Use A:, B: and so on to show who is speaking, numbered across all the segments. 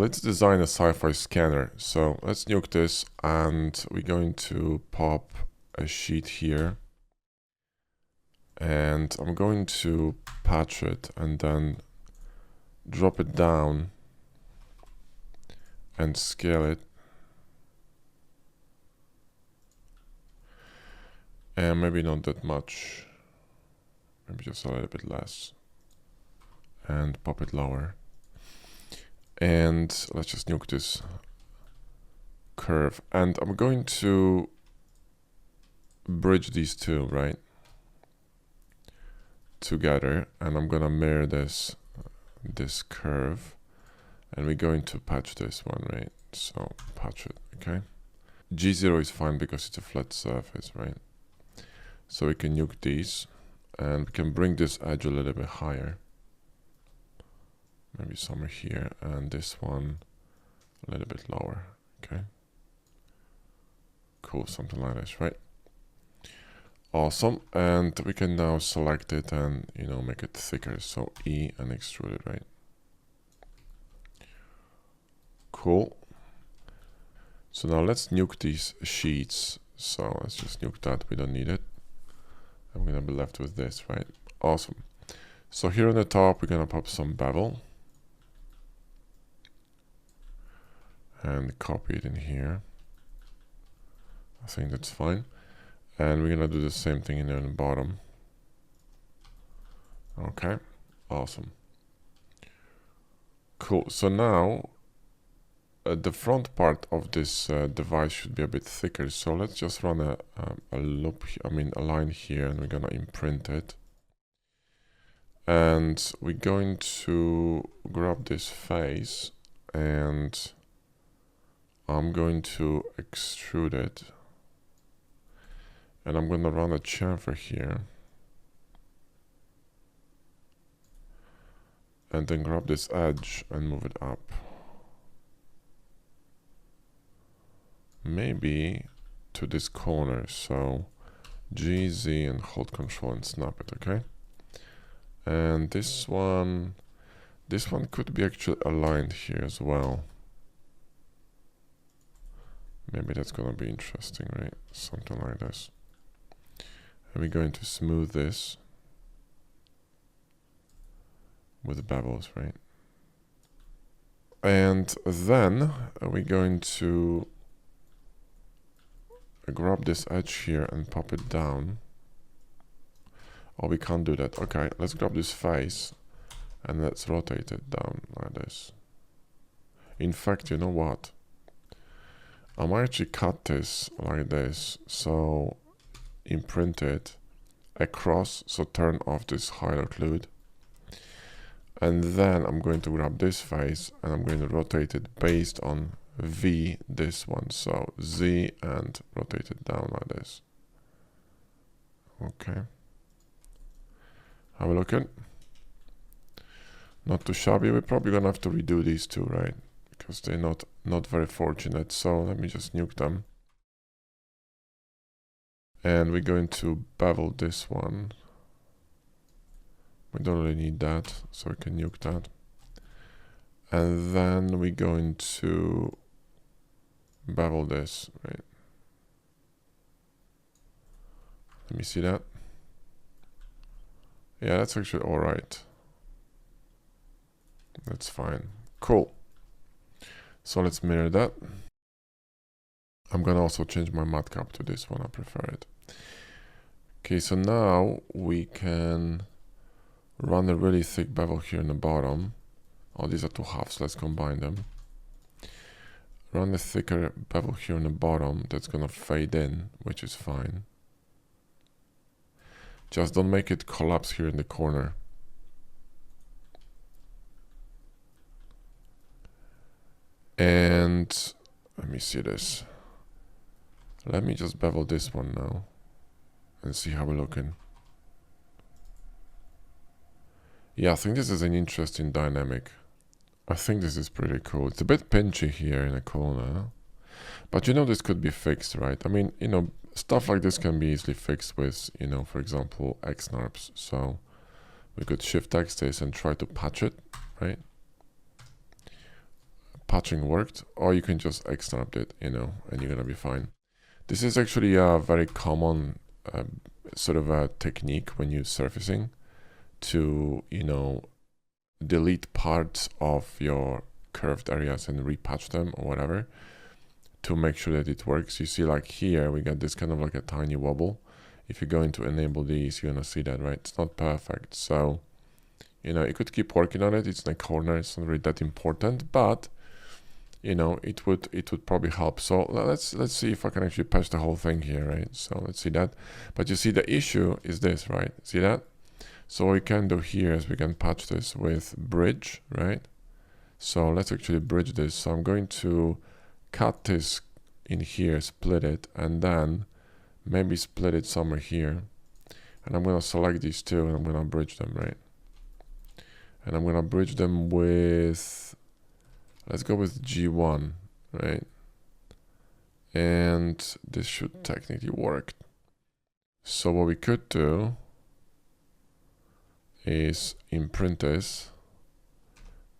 A: let's design a sci-fi scanner. So let's nuke this, and we're going to pop a sheet here. And I'm going to patch it and then drop it down and scale it. And maybe not that much. Maybe just a little bit less. And pop it lower. And let's just nuke this curve. And I'm going to bridge these two, right? Together. And I'm gonna mirror this curve. And we're going to patch this one, right? So patch it, okay? G0 is fine because it's a flat surface, right? So we can nuke these. And we can bring this edge a little bit higher. Maybe somewhere here, and this one a little bit lower, okay? Cool, something like this, right? Awesome, and we can now select it and, you know, make it thicker. So E and extrude it, right? Cool. So now let's nuke these sheets. So let's just nuke that, we don't need it. I'm gonna be left with this, right? Awesome. So here on the top, we're gonna pop some bevel. And copy it in here. I think that's fine. And we're gonna do the same thing in there on the bottom. Okay, awesome. Cool, so now the front part of this device should be a bit thicker. So let's just run a loop, a line here, and we're gonna imprint it. And we're going to grab this face and I'm going to extrude it, and I'm going to run a chamfer here, and then grab this edge and move it up. Maybe to this corner, so G, Z, and hold control and snap it, okay? And this one could be actually aligned here as well. Maybe that's gonna be interesting, right? Something like this. And we're going to smooth this with bevels, right? And then we're going to grab this edge here and pop it down. Oh, we can't do that. Okay, let's grab this face and let's rotate it down like this. In fact, you know what? I might actually cut this like this, so imprint it across, so turn off this hide occlude. And then I'm going to grab this face and I'm going to rotate it based on V, this one, so Z, and rotate it down like this. Okay. Have a look at. Not too shabby. We're probably gonna have to redo these two, right? Because they're not very fortunate. So let me just nuke them. And we're going to bevel this one. We don't really need that, so we can nuke that. And then we're going to bevel this, right? Let me see that. Yeah, that's actually all right. That's fine. Cool. So let's mirror that. I'm gonna also change my matte cap to this one. I prefer it. Okay, so now we can run a really thick bevel here in the bottom. Oh, these are two halves. Let's combine them. Run a thicker bevel here in the bottom. That's gonna fade in, which is fine. Just don't make it collapse here in the corner. And let me see this. Let me just bevel this one now and see how we're looking. Yeah, I think this is an interesting dynamic. I think this is pretty cool. It's a bit pinchy here in the corner, but you know, this could be fixed, right? I mean, you know, stuff like this can be easily fixed with, you know, for example, Xnarps. So we could Shift X this and try to patch it, right? patching worked, or you can just extrude it, you know, and you're gonna be fine. This is actually a very common sort of a technique when you're surfacing to, you know, delete parts of your curved areas and repatch them or whatever to make sure that it works. You see, like here, we got this kind of like a tiny wobble. If you're going to enable these, you're gonna see that, right? It's not perfect. So, you know, you could keep working on it. It's in a corner. It's not really that important, but you know, it would probably help. So let's see if I can actually patch the whole thing here, right? So let's see that. But you see, the issue is this, right? See that? So what we can do here is we can patch this with bridge, right? So let's actually bridge this. So I'm going to cut this in here, split it, and then maybe split it somewhere here. And I'm gonna select these two and I'm gonna bridge them, right? And I'm gonna bridge them with, let's go with G1, right? And this should technically work. So what we could do is imprint this,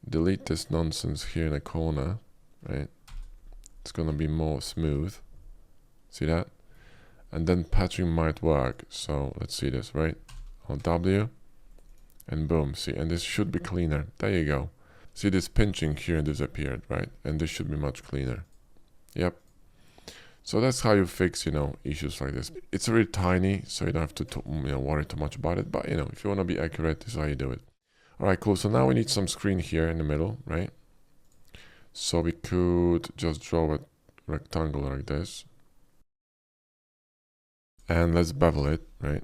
A: delete this nonsense here in the corner, right? It's gonna be more smooth. See that? And then patching might work. So let's see this, right? On W, and boom, see, and this should be cleaner. There you go. See, this pinching here disappeared, right? And this should be much cleaner. Yep. So that's how you fix, you know, issues like this. It's really tiny, so you don't have to you know, worry too much about it. But, you know, if you want to be accurate, this is how you do it. All right, cool. So now we need some screen here in the middle, right? So we could just draw a rectangle like this. And let's bevel it, right?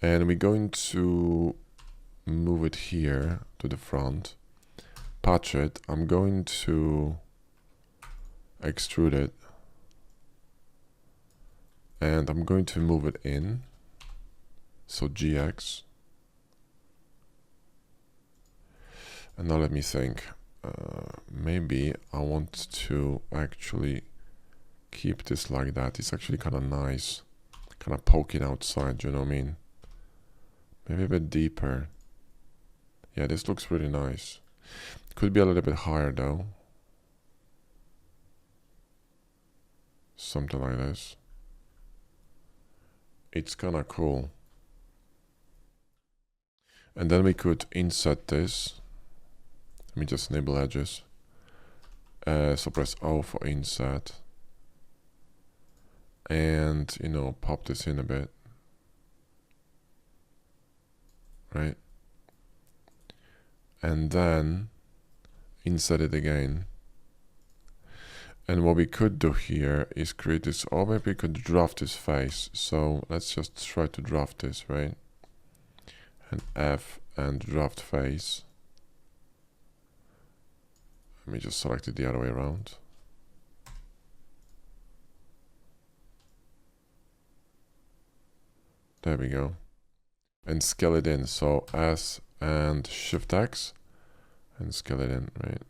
A: And we're going to move it here to the front, patch it. I'm going to extrude it, and I'm going to move it in, so GX. And now let me think, maybe I want to actually keep this like that. It's actually kind of nice, kind of poking outside, you know what I mean? Maybe a bit deeper. Yeah, this looks really nice. Could be a little bit higher though. Something like this. It's kind of cool. And then we could insert this. Let me just enable edges. So press O for insert. And, you know, pop this in a bit. Right? And then insert it again. And what we could do here is create this, or maybe we could draft this face. So let's just try to draft this, right? And F and draft face. Let me just select it the other way around. There we go. And scale it in. So S and Shift X and scale it in, right?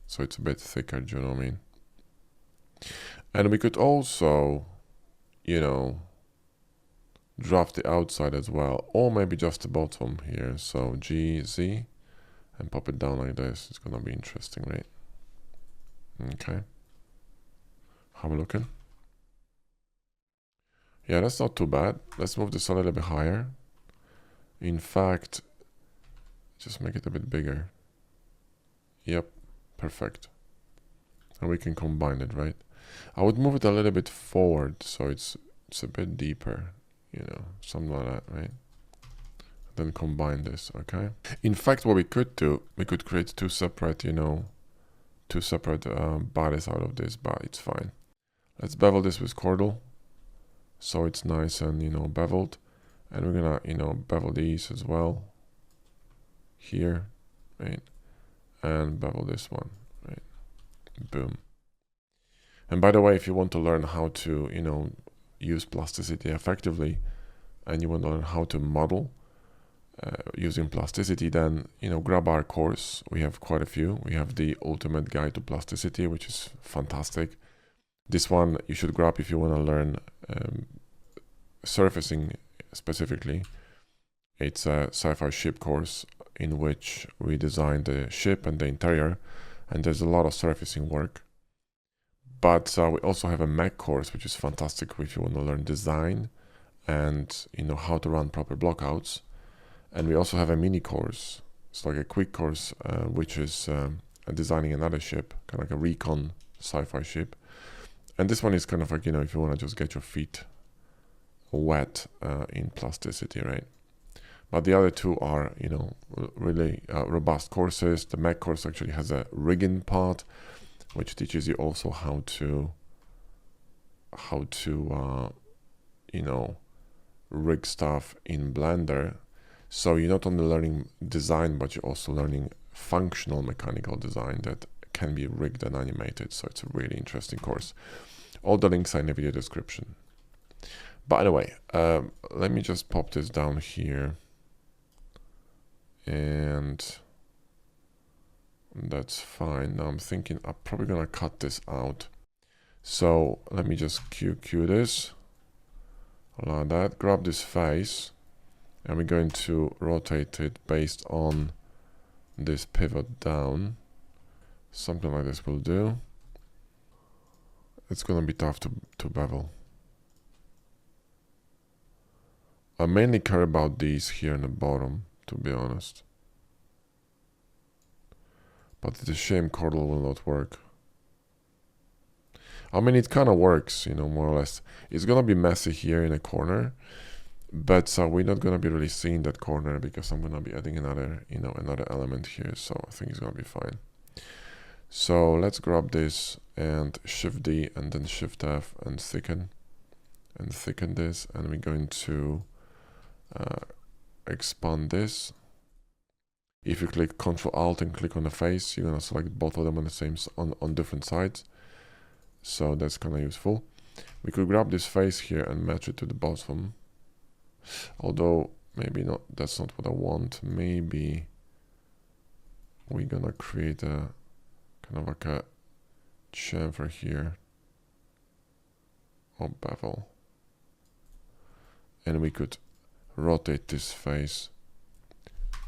A: So it's a bit thicker, do you know what I mean? And we could also, you know, draft the outside as well, or maybe just the bottom here. So GZ and pop it down like this. It's gonna be interesting, right? Okay. How we looking? Yeah, that's not too bad. Let's move this a little bit higher. In fact, just make it a bit bigger. Yep, perfect. And we can combine it, right? I would move it a little bit forward, so it's a bit deeper, you know, something like that, right? Then combine this, okay? In fact, what we could do, we could create two separate, you know, bodies out of this, but it's fine. Let's bevel this with Cordal, so it's nice and, you know, beveled. And we're gonna, you know, bevel these as well here, right? And bevel this one, right? Boom. And by the way, if you want to learn how to, you know, use plasticity effectively, and you want to learn how to model using plasticity, then, you know, grab our course. We have quite a few. We have the Ultimate Guide to Plasticity, which is fantastic. This one you should grab if you want to learn surfacing specifically. It's a sci-fi ship course in which we design the ship and the interior, and there's a lot of surfacing work. But we also have a mech course, which is fantastic if you want to learn design and how to run proper blockouts. And we also have a mini course. It's like a quick course, which is designing another ship, kind of like a recon sci-fi ship. And this one is kind of like, if you want to just get your feet wet in Plasticity, right? But the other two are, really robust courses. The mech course actually has a rigging part, which teaches you also how to rig stuff in Blender. So you're not only learning design, but you're also learning functional mechanical design that can be rigged and animated. So it's a really interesting course. All the links are in the video description. But anyway, let me just pop this down here. And that's fine. Now I'm thinking I'm probably gonna cut this out. So let me just QQ this. Allow that. Grab this face. And we're going to rotate it based on this pivot down. Something like this will do. It's gonna be tough to bevel. I mainly care about these here in the bottom, to be honest. But it's a shame Cordal will not work. I mean, it kind of works, more or less. It's gonna be messy here in a corner, but we're not gonna be really seeing that corner because I'm gonna be adding another, another element here. So I think it's gonna be fine. So let's grab this and Shift D and then Shift F and thicken this, and we're going to expand this. If you click Ctrl Alt and click on the face, you're gonna select both of them on the same on different sides. So that's kind of useful. We could grab this face here and match it to the bottom. Although maybe not. That's not what I want. Maybe we're gonna create a kind of like a chamfer here or bevel, and we could rotate this face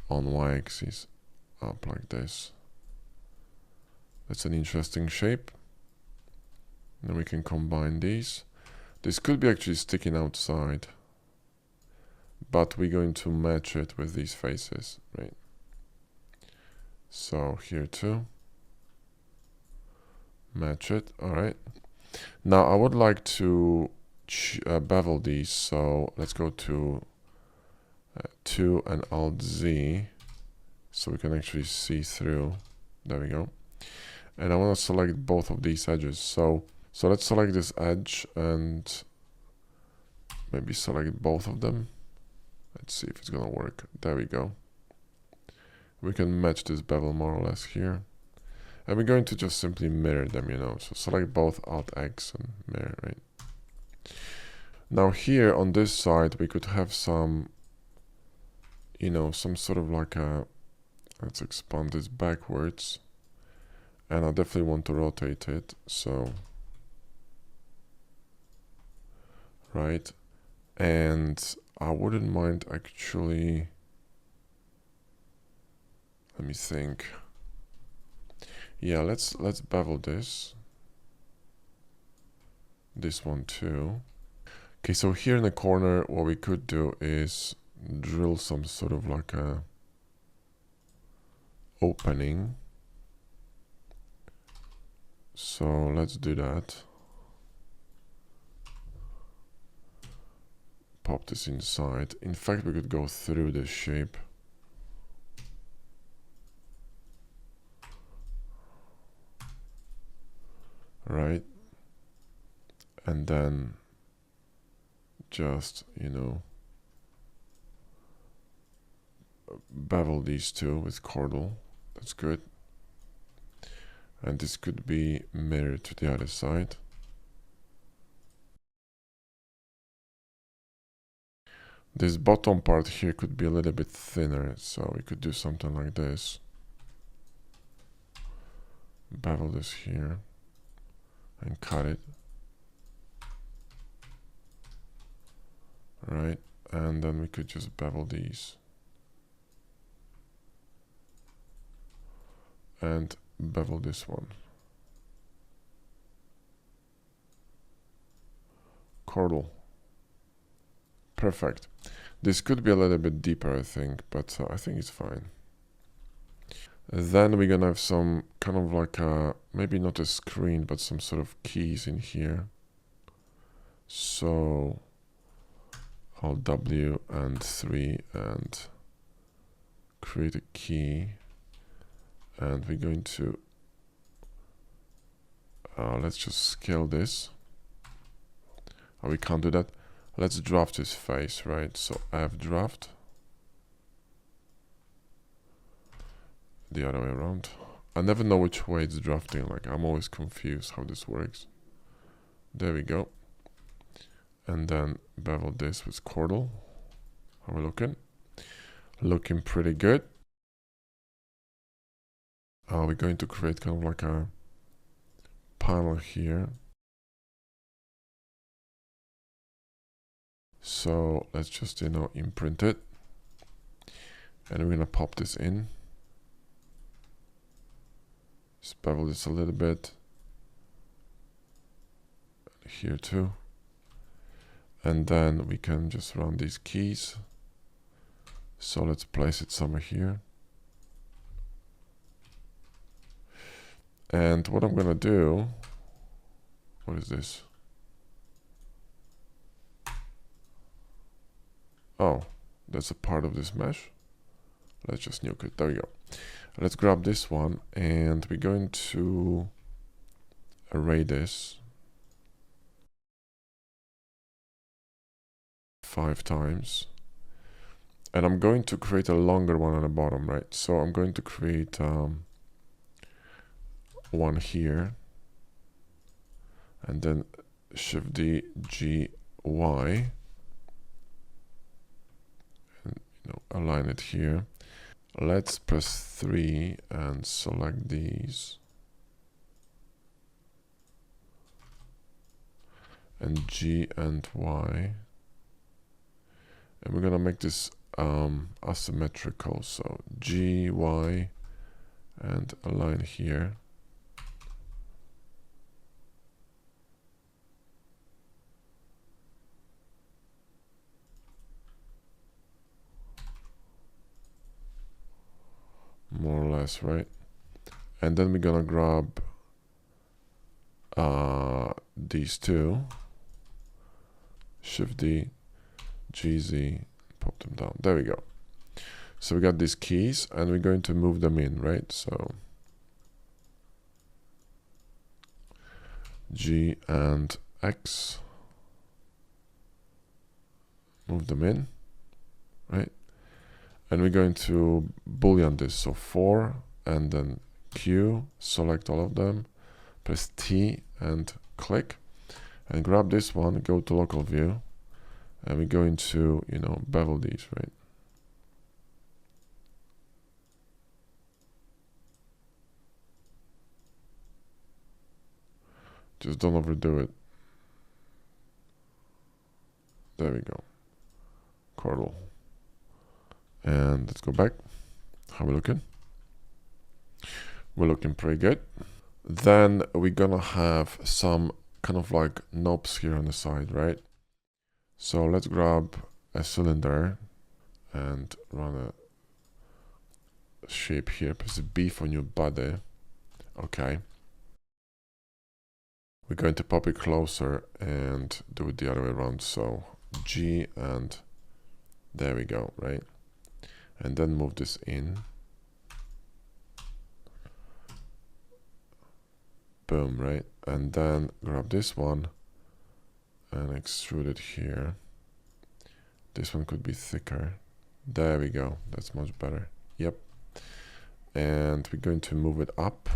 A: on y-axis up like this. That's an interesting shape. Then we can combine these. This could be actually sticking outside, but we're going to match it with these faces, right? So here too, match it. All right. Now I would like to bevel these. So let's go to 2 and Alt Z, so we can actually see through. There we go. And I want to select both of these edges. So let's select this edge and maybe select both of them. Let's see if it's gonna work. There we go. We can match this bevel more or less here. And we're going to just simply mirror them, So select both Alt X and mirror, right? Now here on this side, we could have some, some sort of like a, let's expand this backwards. And I definitely want to rotate it, so, right? And I wouldn't mind actually, let me think. Yeah, let's bevel this one too. Okay, so here in the corner, what we could do is drill some sort of like a opening. So let's do that. Pop this inside. In fact, we could go through this shape. Right? And then just, bevel these two with Cordal. That's good. And this could be mirrored to the other side. This bottom part here could be a little bit thinner, so we could do something like this. Bevel this here and cut it. Right, and then we could just bevel these. and bevel this one. Chordal. Perfect. This could be a little bit deeper, I think, but I think it's fine. Then we're gonna have some kind of like a, maybe not a screen, but some sort of keys in here. So Alt W and 3 and create a key. And we're going to, let's just scale this. Oh, we can't do that. Let's draft his face, right? So F draft. The other way around. I never know which way it's drafting. Like, I'm always confused how this works. There we go. And then bevel this with chordal. How are we looking? Looking pretty good. We're going to create kind of like a panel here. So let's just, you know, imprint it. And we're gonna pop this in. Just bevel this a little bit. Here too. And then we can just run these keys. So let's place it somewhere here. And what I'm gonna do, what is this? Oh, that's a part of this mesh. Let's just nuke it. There we go. Let's grab this one and we're going to array this 5 times. And I'm going to create a longer one on the bottom, right? So I'm going to create one here. And then Shift D, G, Y. And, you know, align it here. Let's press 3 and select these. And G and Y. And we're gonna make this asymmetrical. So G, Y, and align here. More or less, right? And then we're gonna grab these two. Shift D, GZ, pop them down. There we go. So we got these keys and we're going to move them in, right? So G and X, move them in, right? And we're going to boolean this. So 4 and then Q, select all of them, press T and click, and grab this one, go to local view, and we're going to, you know, bevel these, right? Just don't overdo it. There we go. Chordal. And let's go back. How we looking? We're looking pretty good. Then we're gonna have some kind of like knobs here on the side, right? So let's grab a cylinder and run a shape here. Press B for new body. Okay. We're going to pop it closer and do it the other way around. So G and there we go, right? And then move this in. Boom, right? And then grab this one and extrude it here. This one could be thicker. There we go. That's much better. Yep. And we're going to move it up.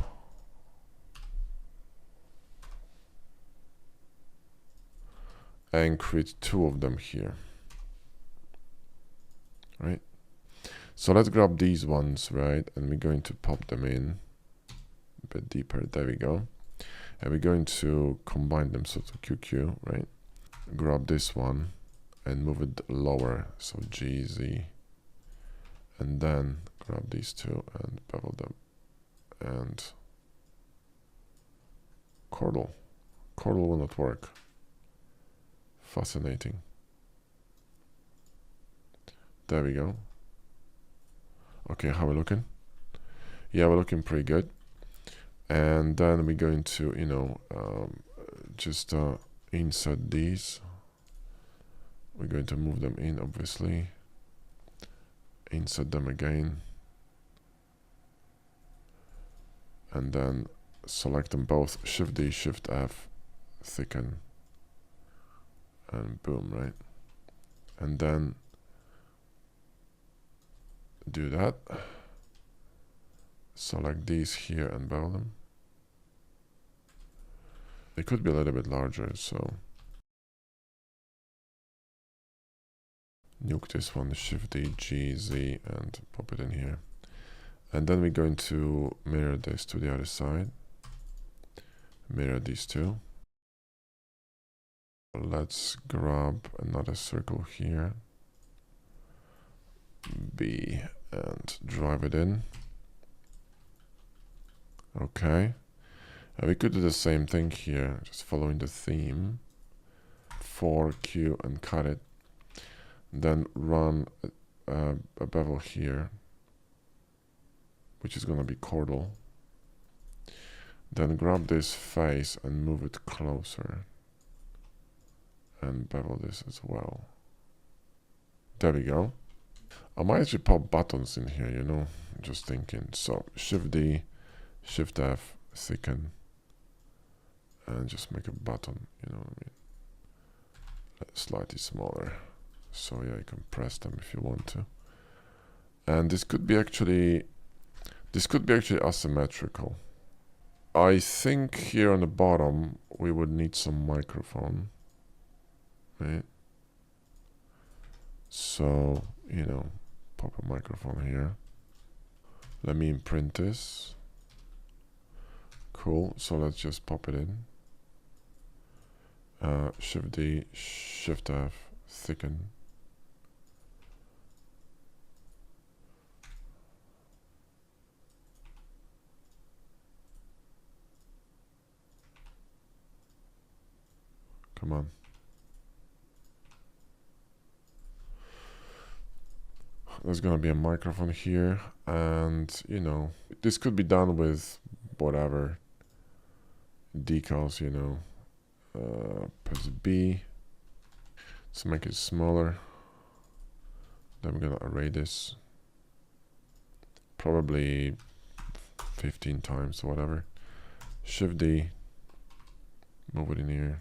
A: And create 2 of them here. Right? So let's grab these ones, right? And we're going to pop them in a bit deeper. There we go. And we're going to combine them, so to QQ, right? Grab this one and move it lower, so GZ. And then grab these 2 and bevel them and chordal. Chordal will not work. Fascinating. There we go. Okay, how are we looking? Yeah, we're looking pretty good. And then we're going to, you know, just insert these. We're going to move them in, obviously. Insert them again. And then select them both. Shift D, Shift F, thicken. And boom, right? And then do that. Select these here and bevel them. They could be a little bit larger, so nuke this one, Shift D, G, Z, and pop it in here. And then we're going to mirror this to the other side. Mirror these two. Let's grab another circle here. B, and drive it in. Okay. We could do the same thing here, just following the theme. 4Q and cut it. Then run a bevel here, which is going to be chordal. Then grab this face and move it closer. And bevel this as well. There we go. I might actually pop buttons in here, you know, just thinking. So Shift D, Shift F, thicken. And just make a button, you know what I mean? Slightly smaller. So yeah, you can press them if you want to. And this could be actually asymmetrical. I think here on the bottom we would need some microphone, right? So, you know, pop a microphone here. Let me imprint this. Cool, so let's just pop it in. Shift D, Shift F, thicken. Come on. There's gonna be a microphone here, and you know, this could be done with whatever decals, you know. Press B. Let's make it smaller. Then we're gonna array this probably 15 times or whatever. Shift D, move it in here.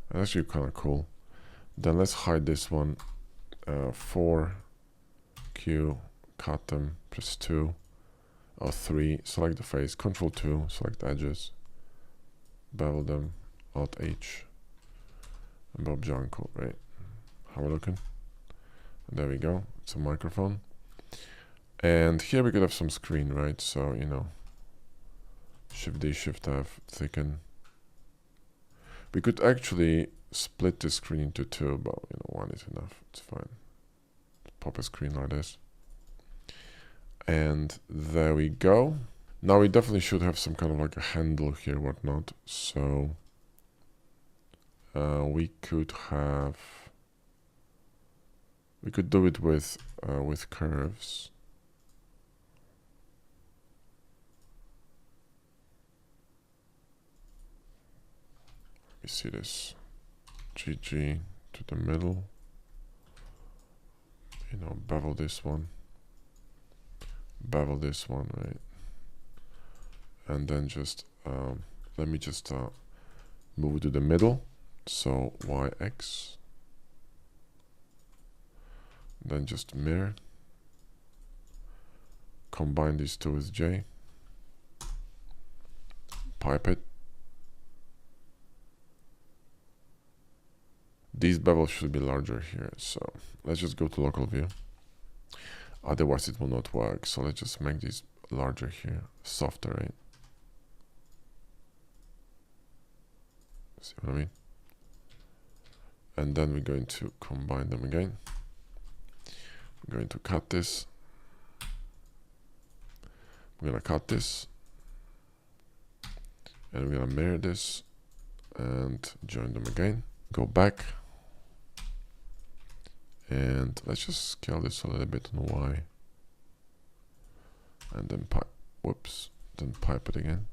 A: That's actually kind of cool. Then let's hide this one. 4Q, cut them, press 2 or 3, select the face, Control 2, select the edges, bevel them, Alt H, and Bob John Code, right? How we're looking? And there we go, it's a microphone. And here we could have some screen, right? So, you know, Shift D, Shift F, thicken. We could actually split the screen into two, but you know, one is enough, it's fine. Pop a screen like this. And there we go. Now we definitely should have some kind of like a handle here, whatnot. So we could do it with curves. Let me see this. GG to the middle. You know, bevel this one. Bevel this one, right? And then just let me just move to the middle. So YX. Then just mirror. Combine these two with J. Pipe it. These bevels should be larger here, so let's just go to local view. Otherwise it will not work, so let's just make these larger here, softer, right? See what I mean? And then we're going to combine them again. I'm going to cut this. We're gonna cut this, and we're gonna mirror this and join them again. Go back, and let's just scale this a little bit on Y, and then pipe. Whoops, then pipe it again.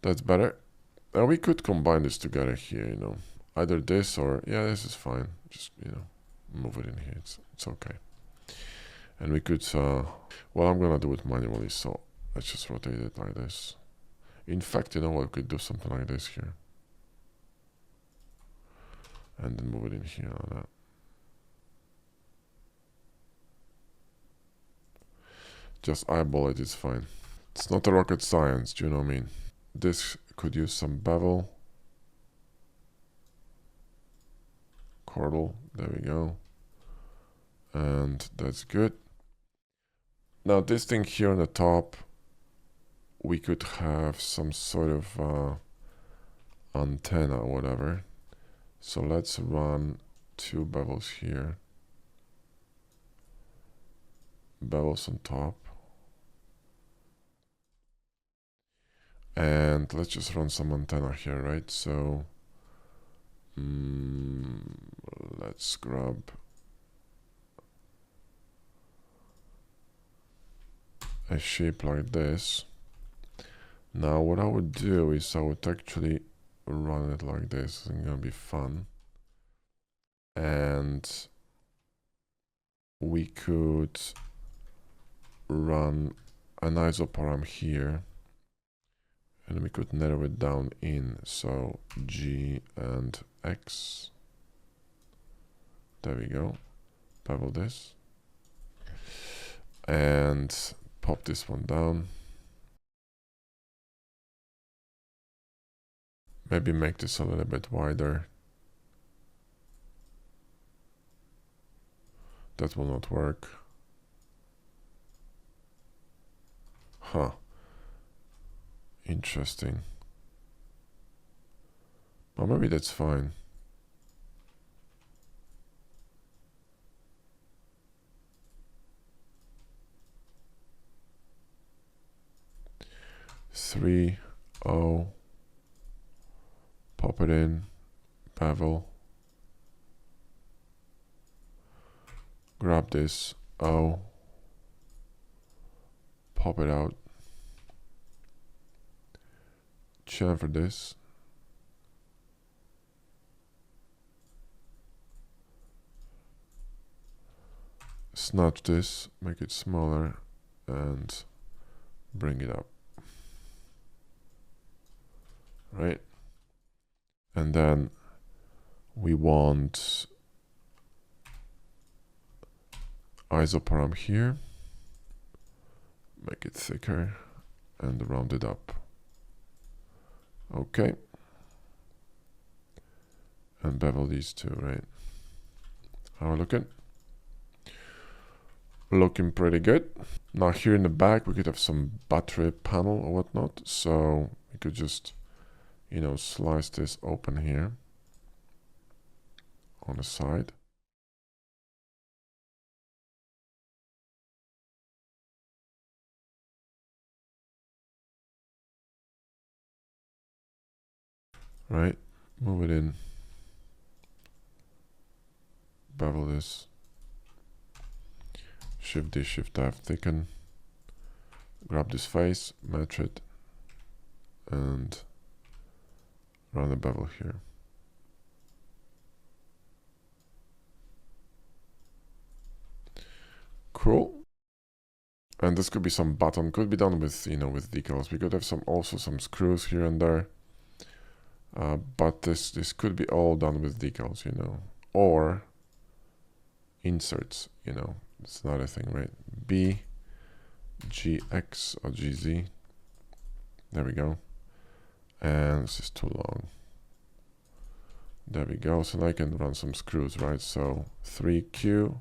A: That's better. And we could combine this together here, you know, either this or yeah, this is fine. Just, you know, move it in here. It's okay. And we could, well, I'm gonna do it manually, so let's just rotate it like this. In fact, you know what, we could do something like this here. And then move it in here like that. Just eyeball it, it's fine. It's not a rocket science, do you know what I mean? This could use some bevel. Chordal, there we go. And that's good. Now this thing here on the top, we could have some sort of antenna or whatever. So let's run 2 bevels here. Bevels on top. And let's just run some antenna here, right? So let's grab a shape like this. Now what I would do is I would actually run it like this. It's gonna be fun. And we could run an isoparam here, and we could narrow it down in, so G and X. There we go. Bevel this. And pop this one down. Maybe make this a little bit wider. That will not work. Huh. Interesting. But maybe that's fine. Three, O, pop it in, bevel, grab this, O, pop it out, chamfer this, snatch this, make it smaller, and bring it up. Right? And then we want isoparam here, make it thicker and round it up. Okay. And bevel these two, right? How are we looking? Looking pretty good. Now here in the back we could have some battery panel or whatnot, so we could just, you know, slice this open here on the side. Right, move it in, bevel this, Shift D, Shift F, thicken, grab this face, match it, and run a bevel here. Cool. And this could be some button, could be done with, you know, with decals. We could have also some screws here and there. But this could be all done with decals, you know, or inserts, you know, it's another thing, right? B, GX or GZ. There we go. And this is too long. There we go. So now I can run some screws, right? So 3Q,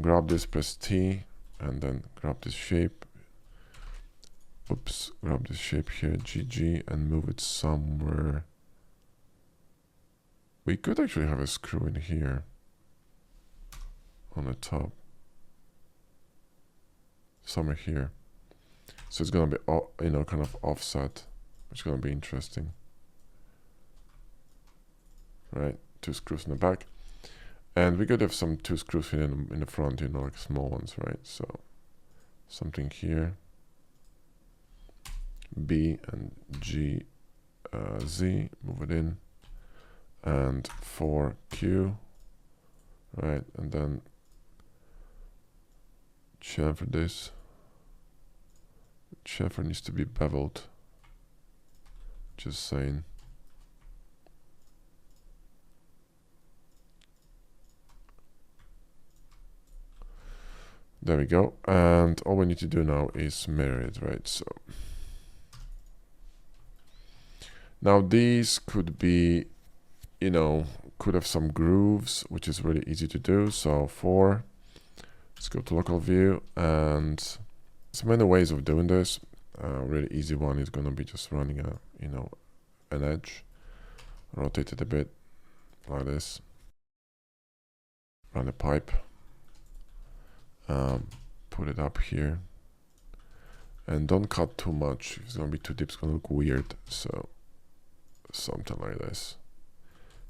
A: grab this, press T, and then grab this shape. Oops, grab this shape here, GG, and move it somewhere. We could actually have a screw in here on the top. somewhere here. So it's gonna be, you know, kind of offset, which is gonna be interesting. Right, 2 screws in the back. And we could have some 2 screws in the front, you know, like small ones, right? So something here, B and G, Z, move it in, and 4 Q, right? And then chamfer this. Chamfer needs to be beveled. Just saying. There we go. And all we need to do now is mirror it, right? So now these could be, you know, could have some grooves, which is really easy to do. So let's go to local view, and there's many ways of doing this. Really easy one is going to be just running a, you know, an edge, rotate it a bit like this, run a pipe, put it up here, and don't cut too much. If it's going to be too deep, it's going to look weird. So something like this.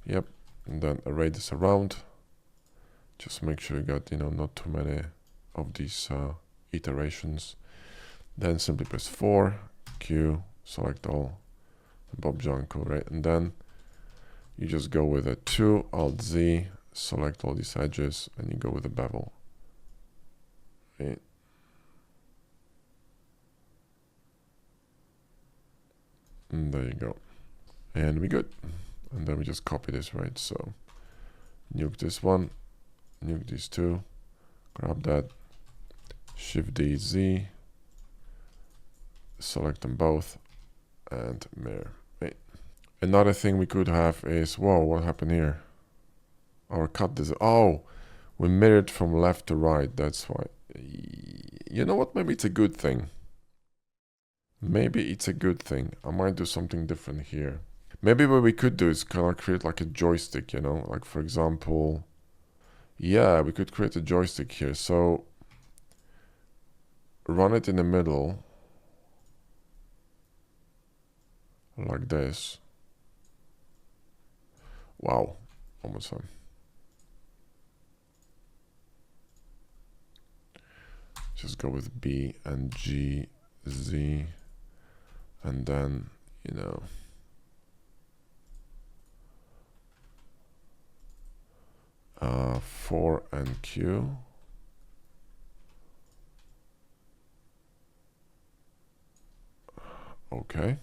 A: Yep. And then array this around. Just make sure you got, you know, not too many of these iterations. Then simply press 4, Q, select all, Bob Janko, right? And then you just go with a 2, Alt Z, select all these edges, and you go with a bevel. Right? And there you go. And we're good. And then we just copy this, right? So nuke this one, nuke these two, grab that, Shift D, Z, select them both, and mirror. Right. Another thing we could have is, whoa, what happened here? Our cut this. Oh, we mirrored from left to right. That's why. You know what? Maybe it's a good thing. Maybe it's a good thing. I might do something different here. Maybe what we could do is kind of create like a joystick, you know, like for example, yeah, we could create a joystick here. So run it in the middle like this. Wow, almost done. Just go with B and G, Z, and then, you know, uh, 4 and Q. Okay.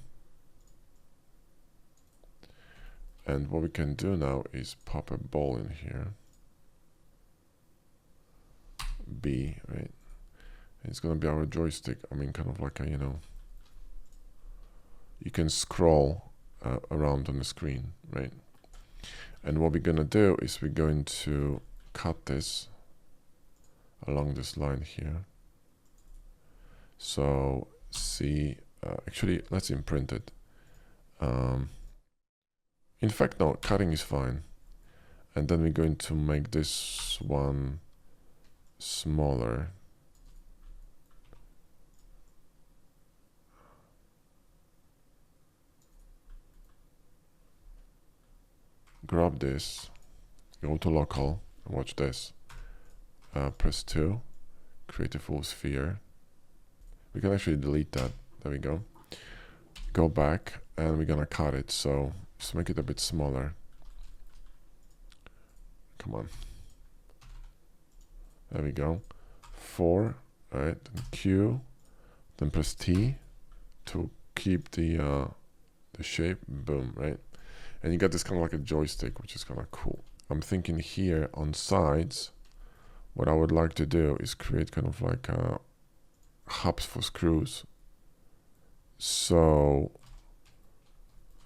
A: And what we can do now is pop a ball in here. B, right? And it's gonna be our joystick. I mean, kind of like a, you know, you can scroll around on the screen, right? And what we're gonna do is we're going to cut this along this line here. So see, actually, let's imprint it. In fact, no, cutting is fine. And then we're going to make this one smaller. Grab this, go to local, and watch this. Press 2, create a full sphere. We can actually delete that. There we go. Go back, and we're gonna cut it. So just make it a bit smaller. Come on. There we go. 4, right? Then Q, then press T to keep the shape. Boom, right? And you got this kind of like a joystick, which is kind of cool. I'm thinking here on sides, what I would like to do is create kind of like hubs for screws. So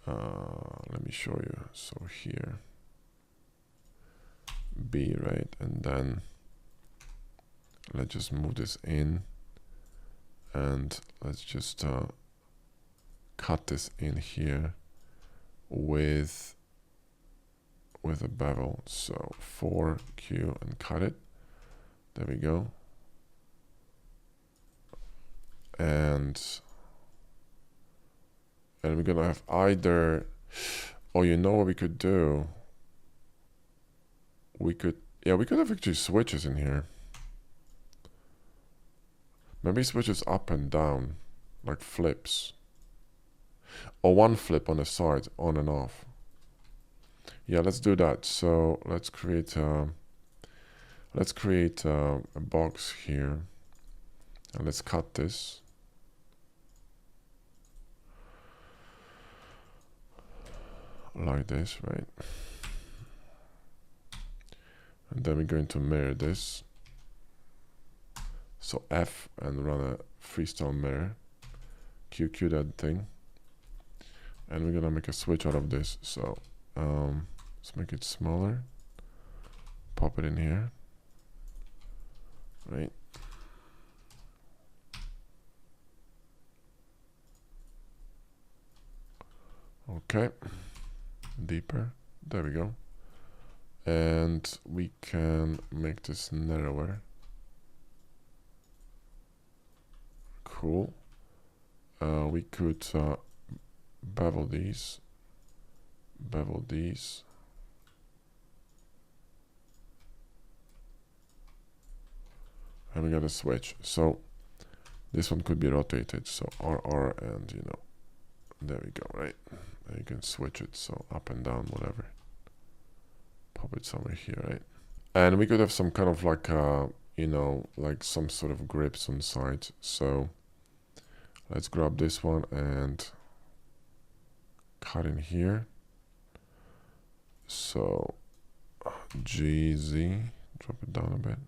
A: let me show you. So here, B, right? And then let's just move this in, and let's just cut this in here with a bevel. So 4 Q and cut it. There we go. and we're gonna have either, oh, you know what we could do? We could, yeah, we could have actually switches in here. Maybe switches up and down, like flips. Or one flip on the side, on and off. Yeah, let's do that. So let's create a box here, and let's cut this. Like this, right? And then we're going to mirror this. So F and run a freestyle mirror. QQ that thing. And we're gonna make a switch out of this. So let's make it smaller. Pop it in here. Right. Okay. Deeper. There we go. And we can make this narrower. Cool. We could bevel these. And we got a switch. So this one could be rotated. So RR and, you know, there we go, right? And you can switch it. So up and down, whatever. Pop it somewhere here, right? And we could have some kind of like, you know, like some sort of grips on side. So let's grab this one and cut in here. So GZ, drop it down a bit.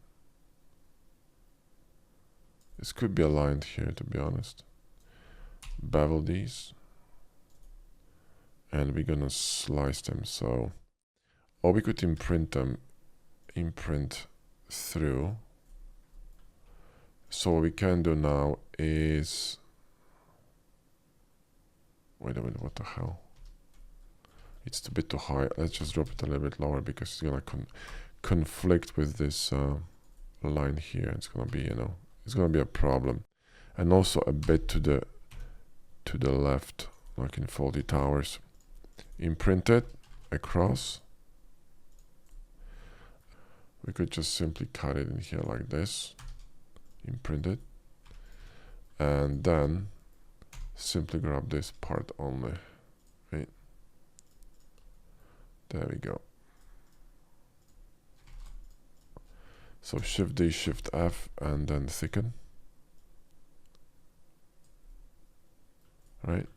A: This could be aligned here, to be honest. Bevel these. And we're gonna slice them. So, or we could imprint them, imprint through. So what we can do now is, wait a minute, what the hell? It's a bit too high. Let's just drop it a little bit lower because it's gonna conflict with this line here. It's gonna be, you know, it's gonna be a problem. And also a bit to the left, like in Faulty Towers. Imprint it across. We could just simply cut it in here like this. Imprint it. And then simply grab this part only. Right? There we go. So Shift D, Shift F, and then thicken. Right?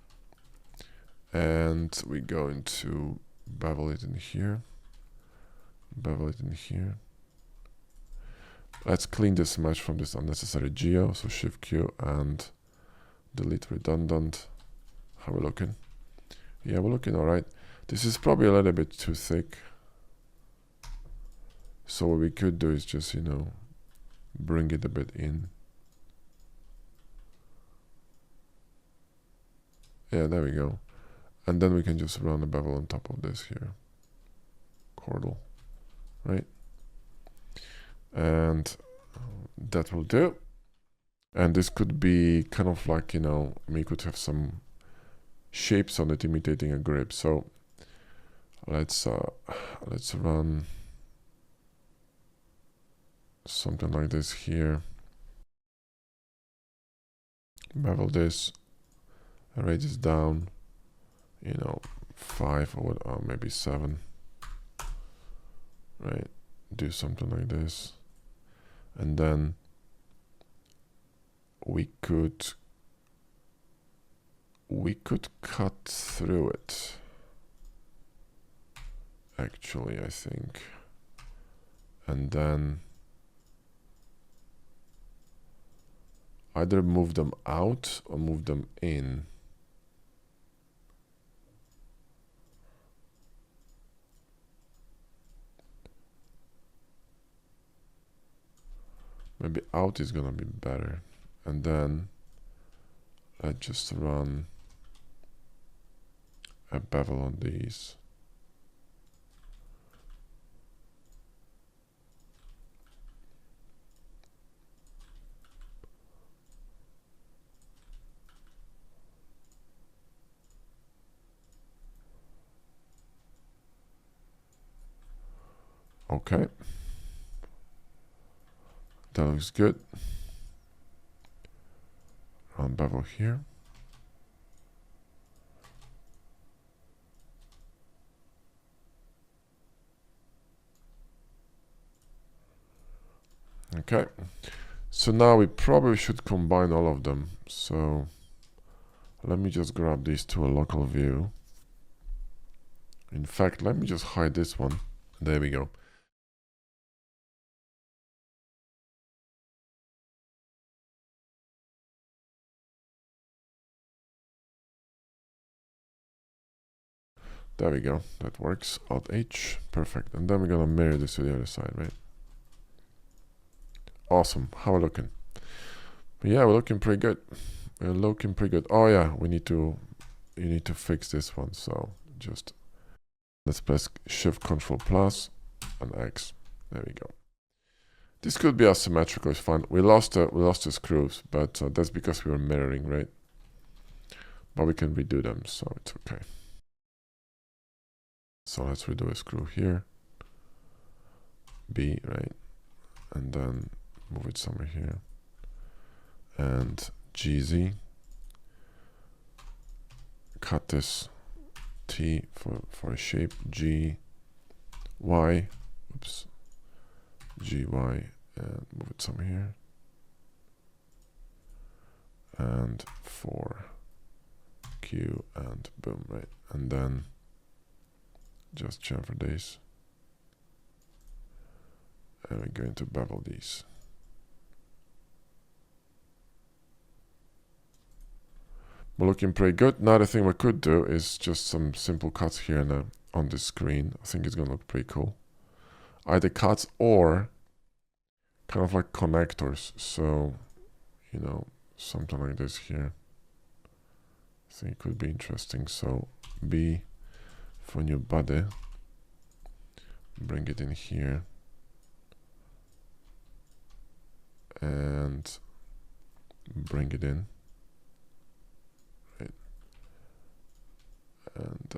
A: And we go into bevel it in here. Bevel it in here. Let's clean this mesh from this unnecessary geo. So Shift Q and delete redundant. How we looking? Yeah, we're looking all right. This is probably a little bit too thick. So what we could do is just, you know, bring it a bit in. Yeah, there we go. And then we can just run a bevel on top of this here. Chordal, right? And that will do. And this could be kind of like, you know, we could have some shapes on it imitating a grip. So let's run something like this here. Bevel this, arrange this down, you know, 5 or maybe 7, right? Do something like this, and then we could cut through it. Actually, I think, and then either move them out or move them in. Maybe out is gonna be better. And then let's just run a bevel on these. Okay. That looks good. Round bevel here. Okay. So now we probably should combine all of them. So let me just grab these to a local view. In fact, let me just hide this one. There we go. There we go. That works. Alt H. Perfect. And then we're gonna mirror this to the other side, right? Awesome. How are we looking? But yeah, we're looking pretty good. We're looking pretty good. Oh yeah, you need to fix this one. So just let's press Shift Control Plus and X. There we go. This could be asymmetrical. It's fine. We lost the screws, but that's because we were mirroring, right? But we can redo them, so it's okay. So let's redo a screw here. B, right? And then move it somewhere here. And GZ. Cut this T for a shape. G, Y. Oops. G, Y. And move it somewhere here. And 4. Q and boom, right? And then just chamfer this. And we're going to bevel these. We're looking pretty good. Another thing we could do is just some simple cuts here on the screen. I think it's gonna look pretty cool. Either cuts or kind of like connectors. So, you know, something like this here. I think it could be interesting. So B for new body. Bring it in here. And bring it in. Right. And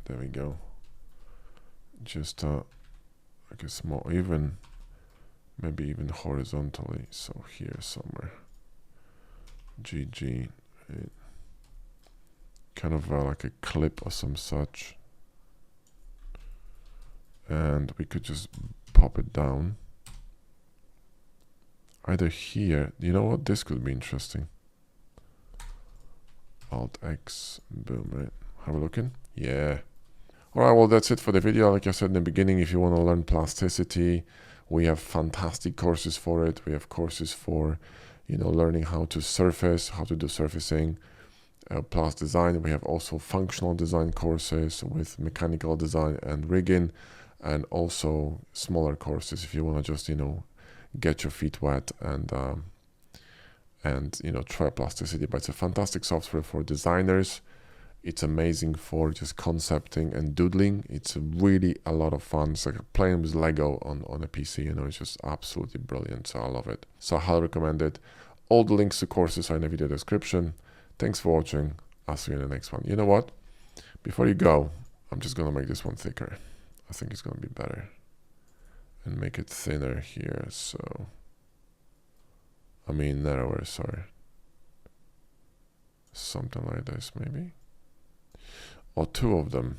A: there we go. Just like a small, even maybe even horizontally. So here somewhere. GG. Right. Kind of like a clip or some such. And we could just pop it down. Either here, you know what, this could be interesting. Alt X, boom, right? How we looking? Yeah. Alright, well that's it for the video. Like I said in the beginning, if you want to learn plasticity, we have fantastic courses for it. We have courses for, you know, learning how to surface, how to do surfacing, plus design. We have also functional design courses with mechanical design and rigging, and also smaller courses if you want to just, you know, get your feet wet and you know, try plasticity. But it's a fantastic software for designers. It's amazing for just concepting and doodling. It's really a lot of fun. It's like playing with Lego on a PC, you know. It's just absolutely brilliant, so I love it. So I highly recommend it. All the links to courses are in the video description. Thanks for watching. I'll see you in the next one. You know what, before you go, I'm just gonna make this one thicker. I think it's gonna be better. And make it thinner here, so I mean narrower, sorry. Something like this maybe. Or two of them.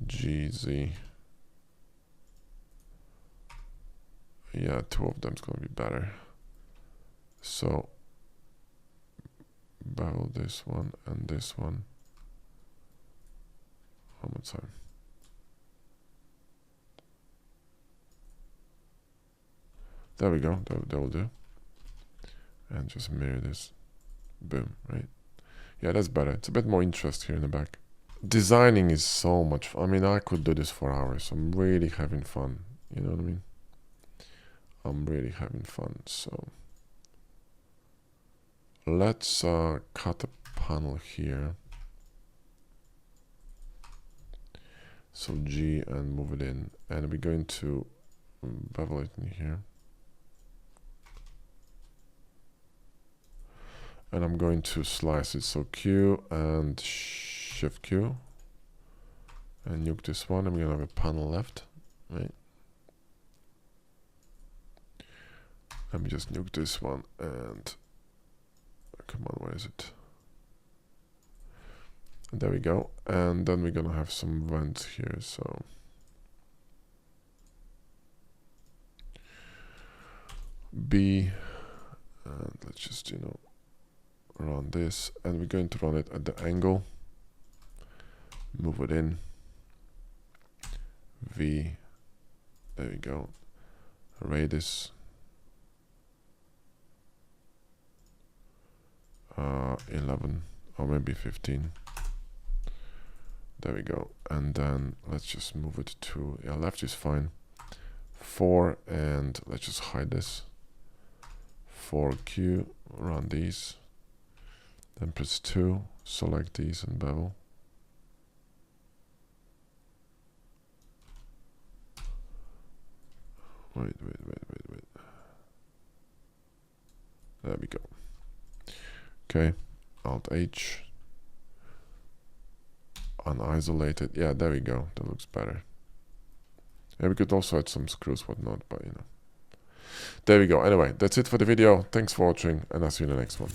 A: GZ. Yeah, two of them's gonna be better. So bevel this one and this one. One more time. There we go, that will do. And just mirror this. Boom, right? Yeah, that's better. It's a bit more interest here in the back. Designing is so much fun. I mean, I could do this for hours. I'm really having fun. You know what I mean? I'm really having fun. So let's cut a panel here. So G and move it in. And we're going to bevel it in here. And I'm going to slice it. So Q and Shift Q. and nuke this one, and we're gonna have a panel left, right? Let me just nuke this one, and come on, where is it? And there we go, and then we're gonna have some vents here, so B, and let's just, you know, run this, and we're going to run it at the angle, move it in, V, there we go, radius, 11 or maybe 15, there we go, and then let's just move it to, yeah, left is fine, 4, and let's just hide this, 4Q, run these, then press 2, select these and bevel. Wait. There we go. Okay, Alt H, unisolate. Yeah, there we go. That looks better. Yeah, we could also add some screws, whatnot, but you know. There we go. Anyway, that's it for the video. Thanks for watching, and I'll see you in the next one.